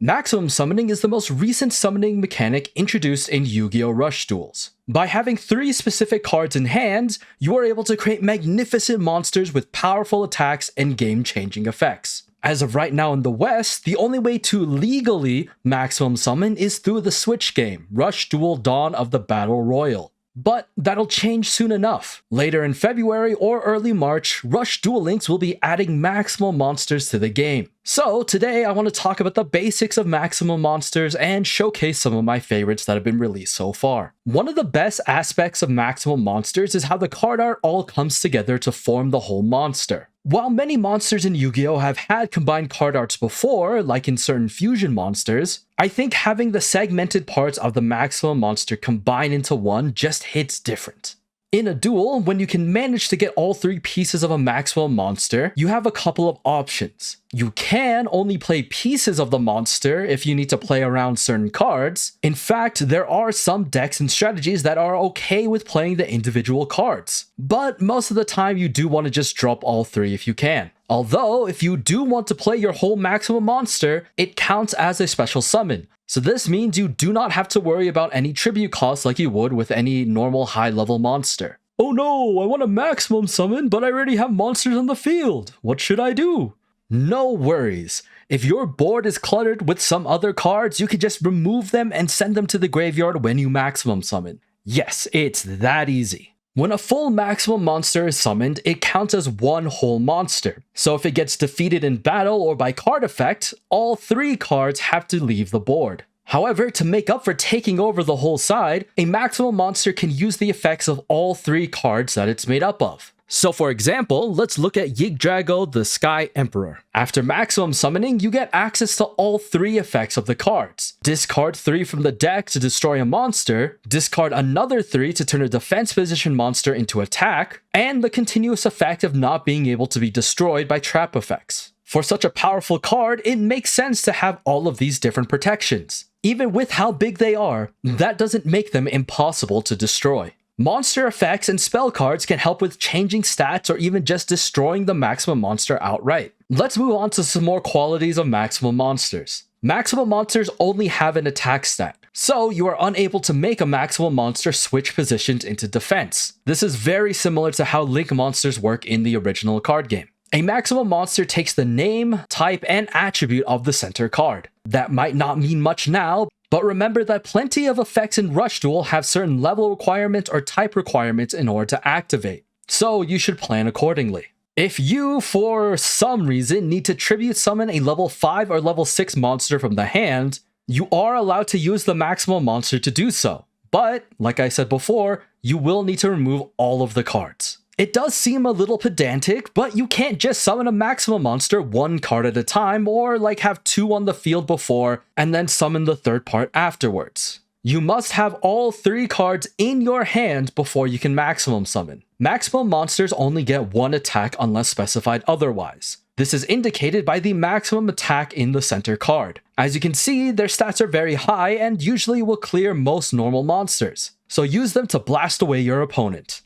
Maximum summoning is the most recent summoning mechanic introduced in Yu-Gi-Oh! Rush Duels. By having 3 specific cards in hand, you are able to create magnificent monsters with powerful attacks and game-changing effects. As of right now in the West, the only way to legally maximum summon is through the Switch game, Rush Duel Dawn of the Battle Royal. But that'll change soon enough. Later in February or early March, Rush Duel Links will be adding maximum monsters to the game. So today I want to talk about the basics of maximum monsters and showcase some of my favorites that have been released so far. One of the best aspects of maximum monsters is how the card art all comes together to form the whole monster. While many monsters in Yu-Gi-Oh! Have had combined card arts before, like in certain fusion monsters, I think having the segmented parts of the maximum monster combine into one just hits different. In a duel, when you can manage to get all 3 pieces of a maximum monster, you have a couple of options. You can only play pieces of the monster if you need to play around certain cards. In fact, there are some decks and strategies that are okay with playing the individual cards. But most of the time you do want to just drop all 3 if you can. Although, if you do want to play your whole maximum monster, it counts as a special summon. So this means you do not have to worry about any tribute costs like you would with any normal high-level monster. Oh no, I want a maximum summon, but I already have monsters on the field. What should I do? No worries. If your board is cluttered with some other cards, you can just remove them and send them to the graveyard when you maximum summon. Yes, it's that easy. When a full maximum monster is summoned, it counts as one whole monster. So if it gets defeated in battle or by card effect, all 3 cards have to leave the board. However, to make up for taking over the whole side, a maximum monster can use the effects of all 3 cards that it's made up of. So for example, let's look at Yugioh the Sky Emperor. After maximum summoning, you get access to all 3 effects of the cards. Discard 3 from the deck to destroy a monster, discard another 3 to turn a defense position monster into attack, and the continuous effect of not being able to be destroyed by trap effects. For such a powerful card, it makes sense to have all of these different protections. Even with how big they are, that doesn't make them impossible to destroy. Monster effects and spell cards can help with changing stats or even just destroying the maximum monster outright. Let's move on to some more qualities of maximum monsters. Maximum monsters only have an attack stat, so you are unable to make a maximum monster switch positions into defense. This is very similar to how Link monsters work in the original card game. A maximum monster takes the name, type, and attribute of the center card. That might not mean much now, but remember that plenty of effects in Rush Duel have certain level requirements or type requirements in order to activate, so you should plan accordingly. If you, for some reason, need to tribute summon a level 5 or level 6 monster from the hand, you are allowed to use the maximum monster to do so. But, like I said before, you will need to remove all of the cards. It does seem a little pedantic, but you can't just summon a maximum monster 1 card at a time, or like have 2 on the field before, and then summon the 3rd part afterwards. You must have all 3 cards in your hand before you can maximum summon. Maximum monsters only get 1 attack unless specified otherwise. This is indicated by the maximum attack in the center card. As you can see, their stats are very high and usually will clear most normal monsters, so use them to blast away your opponent.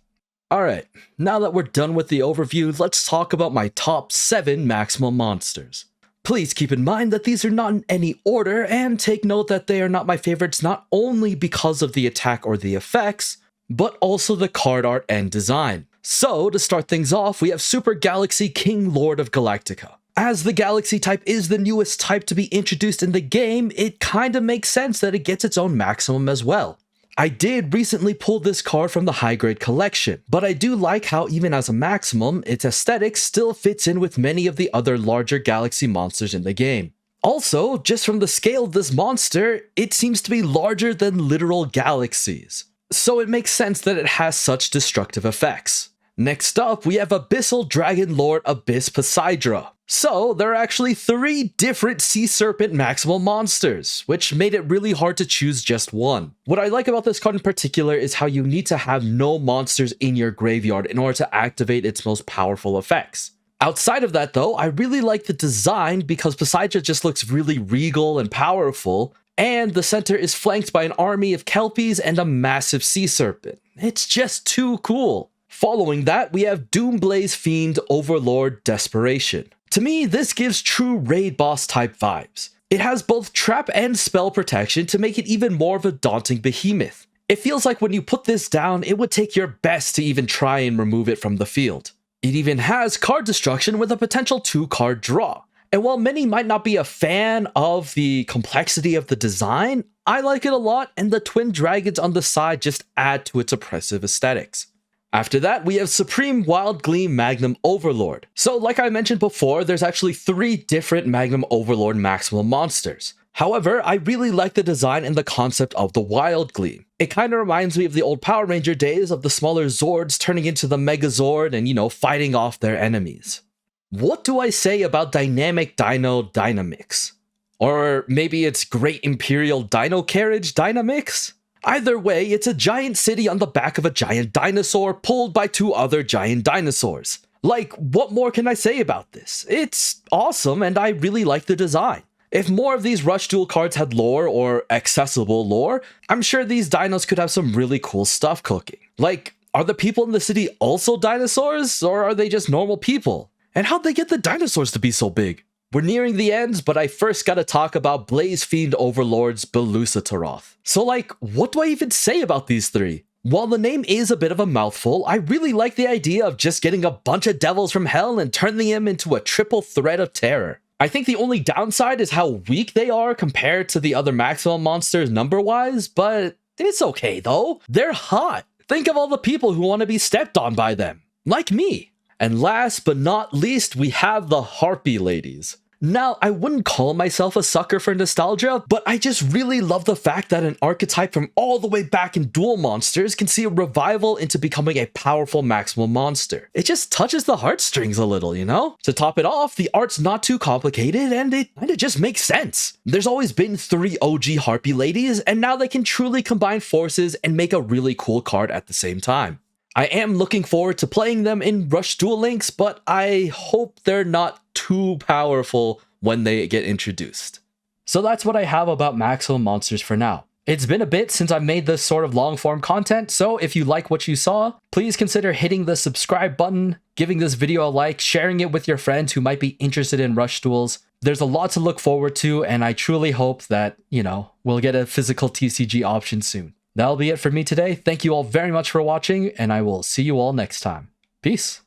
Alright, now that we're done with the overview, let's talk about my top 7 maximum monsters. Please keep in mind that these are not in any order, and take note that they are not my favorites not only because of the attack or the effects, but also the card art and design. So, to start things off, we have Super Galaxy King Lord of Galactica. As the Galaxy type is the newest type to be introduced in the game, it kinda makes sense that it gets its own maximum as well. I did recently pull this card from the high grade collection, but I do like how even as a maximum, its aesthetic still fits in with many of the other larger galaxy monsters in the game. Also, just from the scale of this monster, it seems to be larger than literal galaxies, so it makes sense that it has such destructive effects. Next up, we have Abyssal Dragon Lord Abyss Poseidra. So, there are actually 3 different Sea Serpent maximum monsters, which made it really hard to choose just one. What I like about this card in particular is how you need to have no monsters in your graveyard in order to activate its most powerful effects. Outside of that though, I really like the design because Poseidra just looks really regal and powerful, and the center is flanked by an army of Kelpies and a massive Sea Serpent. It's just too cool. Following that, we have Doomblaze Fiend Overlord Desperation. To me, this gives true raid boss type vibes. It has both trap and spell protection to make it even more of a daunting behemoth. It feels like when you put this down, it would take your best to even try and remove it from the field. It even has card destruction with a potential 2-card draw. And while many might not be a fan of the complexity of the design, I like it a lot, and the twin dragons on the side just add to its oppressive aesthetics. After that, we have Supreme Wild Gleam Magnum Overlord. So like I mentioned before, there's actually 3 different Magnum Overlord maximum monsters. However, I really like the design and the concept of the Wild Gleam. It kind of reminds me of the old Power Ranger days of the smaller Zords turning into the Megazord and, fighting off their enemies. What do I say about Dynamic Dino Dynamix? Or maybe it's Great Imperial Dino Carriage Dynamix? Either way, it's a giant city on the back of a giant dinosaur pulled by 2 other giant dinosaurs. Like, what more can I say about this? It's awesome and I really like the design. If more of these Rush Duel cards had lore or accessible lore, I'm sure these dinos could have some really cool stuff cooking. Like, are the people in the city also dinosaurs, or are they just normal people? And how'd they get the dinosaurs to be so big? We're nearing the end, but I first gotta talk about Blaze Fiend Overlord's Belusataroth. So what do I even say about these 3? While the name is a bit of a mouthful, I really like the idea of just getting a bunch of devils from hell and turning them into a triple threat of terror. I think the only downside is how weak they are compared to the other maximum monsters number-wise, but it's okay though. They're hot. Think of all the people who want to be stepped on by them. Like me. And last but not least, we have the Harpy Ladies. Now, I wouldn't call myself a sucker for nostalgia, but I just really love the fact that an archetype from all the way back in Duel Monsters can see a revival into becoming a powerful maximum monster. It just touches the heartstrings a little, To top it off, the art's not too complicated and it kinda just makes sense. There's always been 3 OG Harpy Ladies, and now they can truly combine forces and make a really cool card at the same time. I am looking forward to playing them in Rush Duel Links, but I hope they're not too powerful when they get introduced. So that's what I have about maximum monsters for now. It's been a bit since I've made this sort of long form content, so if you like what you saw, please consider hitting the subscribe button, giving this video a like, sharing it with your friends who might be interested in Rush Duels. There's a lot to look forward to, and I truly hope that, we'll get a physical TCG option soon. That'll be it for me today. Thank you all very much for watching, and I will see you all next time. Peace.